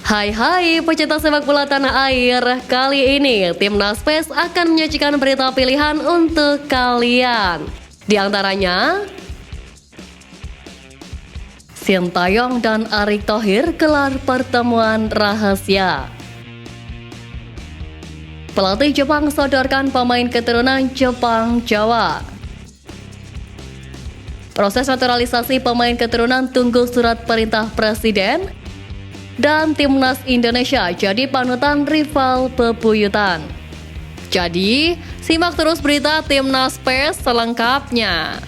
Hai pecinta sepak bola tanah air. Kali ini Timnas PES akan menyajikan berita pilihan untuk kalian. Di antaranya Sintayong dan Erick Thohir gelar pertemuan rahasia. Pelatih Jepang sodorkan pemain keturunan Jepang Jawa. Proses naturalisasi pemain keturunan tunggu surat perintah presiden. Dan Timnas Indonesia jadi panutan rival bebuyutan. Jadi, simak terus berita Timnas PES selengkapnya.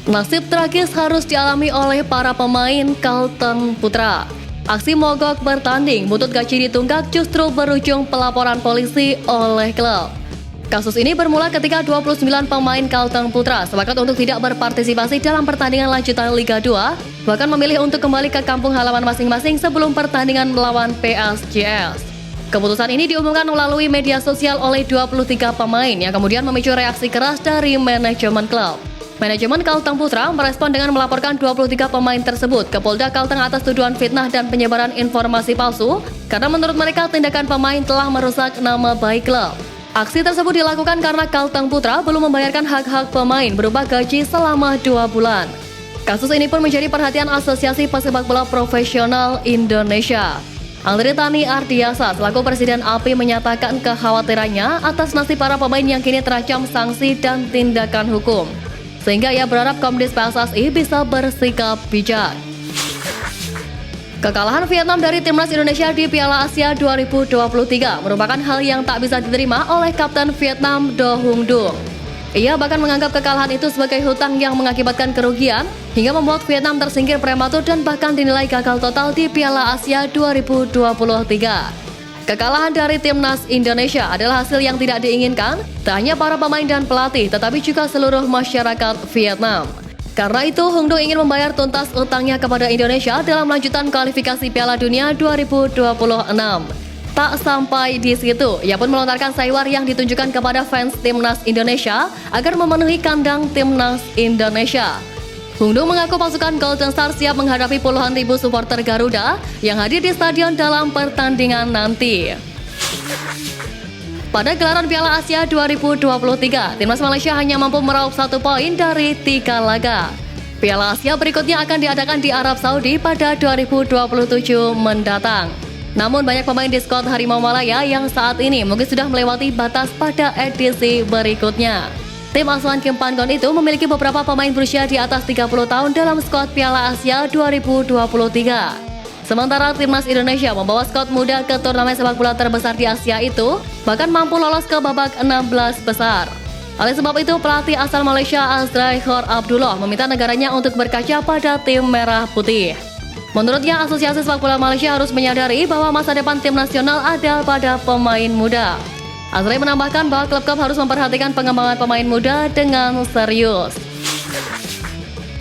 Nasib tragis harus dialami oleh para pemain Kalteng Putra. Aksi mogok bertanding, butut gaji ditunggak justru berujung pelaporan polisi oleh klub. Kasus ini bermula ketika 29 pemain Kalteng Putra sepakat untuk tidak berpartisipasi dalam pertandingan lanjutan Liga 2, bahkan memilih untuk kembali ke kampung halaman masing-masing sebelum pertandingan melawan PSJS. Keputusan ini diumumkan melalui media sosial oleh 23 pemain yang kemudian memicu reaksi keras dari manajemen klub. Manajemen Kalteng Putra merespon dengan melaporkan 23 pemain tersebut ke Polda Kalteng atas tuduhan fitnah dan penyebaran informasi palsu, karena menurut mereka tindakan pemain telah merusak nama baik klub. Aksi tersebut dilakukan karena Kalteng Putra belum membayarkan hak-hak pemain berupa gaji selama 2 bulan. Kasus ini pun menjadi perhatian Asosiasi Pesepak Bola Profesional Indonesia. Andri Tani Ardiasa selaku Presiden API menyatakan kekhawatirannya atas nasib para pemain yang kini terancam sanksi dan tindakan hukum. Sehingga ia berharap Komdis PSSI bisa bersikap bijak. Kekalahan Vietnam dari Timnas Indonesia di Piala Asia 2023 merupakan hal yang tak bisa diterima oleh Kapten Vietnam Do Hung Dung. Ia bahkan menganggap kekalahan itu sebagai hutang yang mengakibatkan kerugian hingga membuat Vietnam tersingkir prematur dan bahkan dinilai gagal total di Piala Asia 2023. Kekalahan dari Timnas Indonesia adalah hasil yang tidak diinginkan, tak hanya para pemain dan pelatih, tetapi juga seluruh masyarakat Vietnam. Karena itu, Hung Dung ingin membayar tuntas utangnya kepada Indonesia dalam lanjutan kualifikasi Piala Dunia 2026. Tak sampai di situ, ia pun melontarkan saiwar yang ditunjukkan kepada fans Timnas Indonesia agar memenuhi kandang Timnas Indonesia. Hung Dung mengaku pasukan Golden Star siap menghadapi puluhan ribu supporter Garuda yang hadir di stadion dalam pertandingan nanti. Pada gelaran Piala Asia 2023, Timnas Malaysia hanya mampu meraup 1 poin dari 3 laga. Piala Asia berikutnya akan diadakan di Arab Saudi pada 2027 mendatang. Namun banyak pemain di skuad Harimau Malaya yang saat ini mungkin sudah melewati batas pada edisi berikutnya. Tim asuhan Kim Pan-gon itu memiliki beberapa pemain berusia di atas 30 tahun dalam skuad Piala Asia 2023. Sementara Timnas Indonesia membawa skuad muda ke turnamen sepak bola terbesar di Asia itu, bahkan mampu lolos ke babak 16 besar. Oleh sebab itu, pelatih asal Malaysia Azraihor Abdullah meminta negaranya untuk berkaca pada tim merah putih. Menurutnya, Asosiasi Sepak Bola Malaysia harus menyadari bahwa masa depan tim nasional ada pada pemain muda. Azrai menambahkan bahwa klub-klub harus memperhatikan pengembangan pemain muda dengan serius.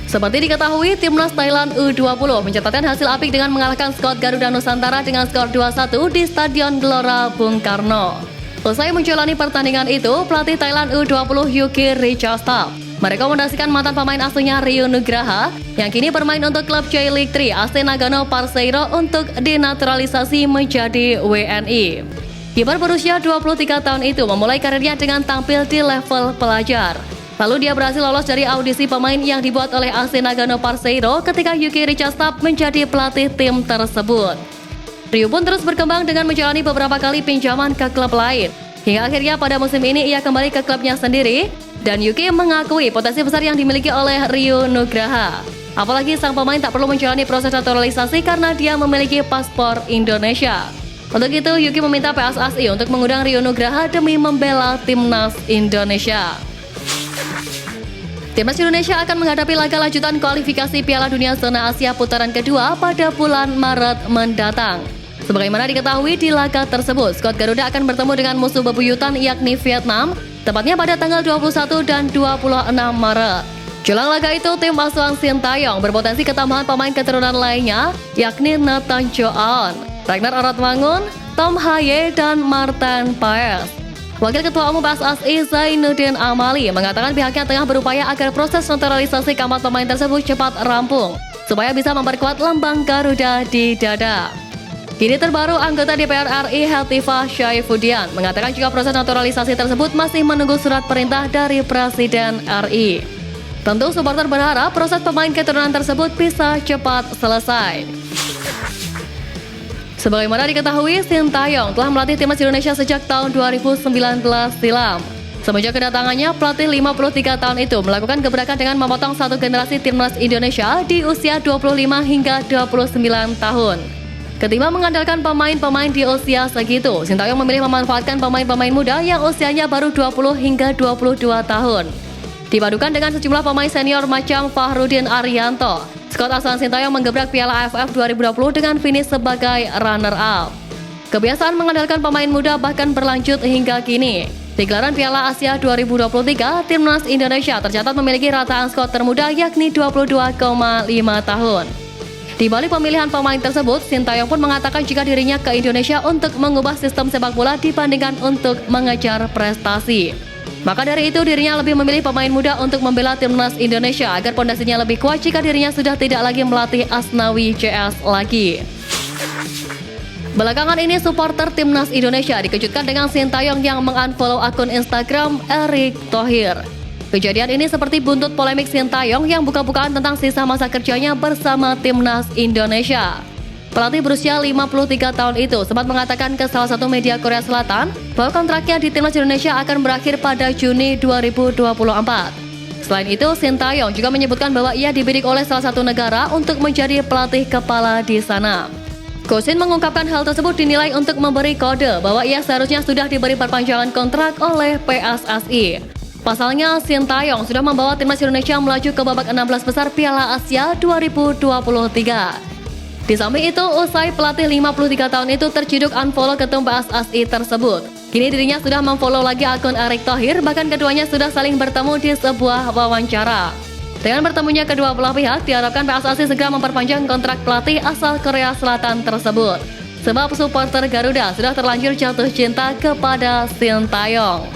Seperti diketahui, Timnas Thailand U20 mencatatkan hasil apik dengan mengalahkan skuad Garuda Nusantara dengan skor 2-1 di Stadion Gelora Bung Karno. Usai menjalani pertandingan itu, pelatih Thailand U20 Yuki Richardson merekomendasikan mantan pemain aslinya Rio Nugraha yang kini bermain untuk klub J-League 3 AC Nagano Parceiro untuk dinaturalisasi menjadi WNI. Kiper berusia 23 tahun itu memulai karirnya dengan tampil di level pelajar. Lalu dia berhasil lolos dari audisi pemain yang dibuat oleh AC Nagano Parceiro ketika Yuki Richardson menjadi pelatih tim tersebut. Rio pun terus berkembang dengan menjalani beberapa kali pinjaman ke klub lain. Hingga akhirnya pada musim ini ia kembali ke klubnya sendiri dan Yuki mengakui potensi besar yang dimiliki oleh Rio Nugraha. Apalagi sang pemain tak perlu menjalani proses naturalisasi karena dia memiliki paspor Indonesia. Untuk itu, Yuki meminta PSSI untuk mengundang Rio Nugraha demi membela Timnas Indonesia. Timnas Indonesia akan menghadapi laga lanjutan kualifikasi Piala Dunia Zona Asia putaran kedua pada bulan Maret mendatang. Sebagaimana diketahui di laga tersebut, skuad Garuda akan bertemu dengan musuh bebuyutan yakni Vietnam, tepatnya pada tanggal 21 dan 26 Maret. Jelang laga itu, tim asuhan Sintayong berpotensi ketambahan pemain keturunan lainnya, yakni Nathan Joaon, Ragnar Aratmangun, Tom Haye, dan Martin Paes. Wakil Ketua Umum PSSI Zainuddin Amali mengatakan pihaknya tengah berupaya agar proses naturalisasi keempat pemain tersebut cepat rampung, supaya bisa memperkuat lambang Garuda di dada. Kini terbaru, anggota DPR RI Hetifah Syaifuddin mengatakan jika proses naturalisasi tersebut masih menunggu surat perintah dari Presiden RI. Tentu supporter berharap proses pemain keturunan tersebut bisa cepat selesai. Sebagaimana diketahui, Sintayong telah melatih timnas Indonesia sejak tahun 2019 silam. Semenjak kedatangannya, pelatih 53 tahun itu melakukan gebrakan dengan memotong satu generasi timnas Indonesia di usia 25 hingga 29 tahun. Ketimbang mengandalkan pemain-pemain di usia segitu, Sintayong memilih memanfaatkan pemain-pemain muda yang usianya baru 20 hingga 22 tahun. Dipadukan dengan sejumlah pemain senior macam Fahrudin Arianto, skuad asuhan Sintayong menggebrak Piala AFF 2020 dengan finish sebagai runner-up. Kebiasaan mengandalkan pemain muda bahkan berlanjut hingga kini. Di gelaran Piala Asia 2023, timnas Indonesia tercatat memiliki rataan skuad termuda yakni 22,5 tahun. Di balik pemilihan pemain tersebut, Sintayong pun mengatakan jika dirinya ke Indonesia untuk mengubah sistem sepak bola dibandingkan untuk mengejar prestasi. Maka dari itu dirinya lebih memilih pemain muda untuk membela timnas Indonesia agar pondasinya lebih kuat jika dirinya sudah tidak lagi melatih Asnawi CS lagi. Belakangan ini supporter timnas Indonesia dikejutkan dengan Sintayong yang mengunfollow akun Instagram Erick Thohir. Kejadian ini seperti buntut polemik Sintayong yang buka-bukaan tentang sisa masa kerjanya bersama timnas Indonesia. Pelatih berusia 53 tahun itu sempat mengatakan ke salah satu media Korea Selatan bahwa kontraknya di timnas Indonesia akan berakhir pada Juni 2024. Selain itu, Sintayong juga menyebutkan bahwa ia dibidik oleh salah satu negara untuk menjadi pelatih kepala di sana. Kosin mengungkapkan hal tersebut dinilai untuk memberi kode bahwa ia seharusnya sudah diberi perpanjangan kontrak oleh PSSI. Pasalnya, Sintayong sudah membawa timnas Indonesia melaju ke babak 16 besar Piala Asia 2023. Di samping itu, usai pelatih 53 tahun itu terciduk unfollow ketum PSSI tersebut. Kini dirinya sudah memfollow lagi akun Erick Thohir, bahkan keduanya sudah saling bertemu di sebuah wawancara. Dengan bertemunya kedua belah pihak, diharapkan PSSI segera memperpanjang kontrak pelatih asal Korea Selatan tersebut. Sebab supporter Garuda sudah terlanjur jatuh cinta kepada Sintayong.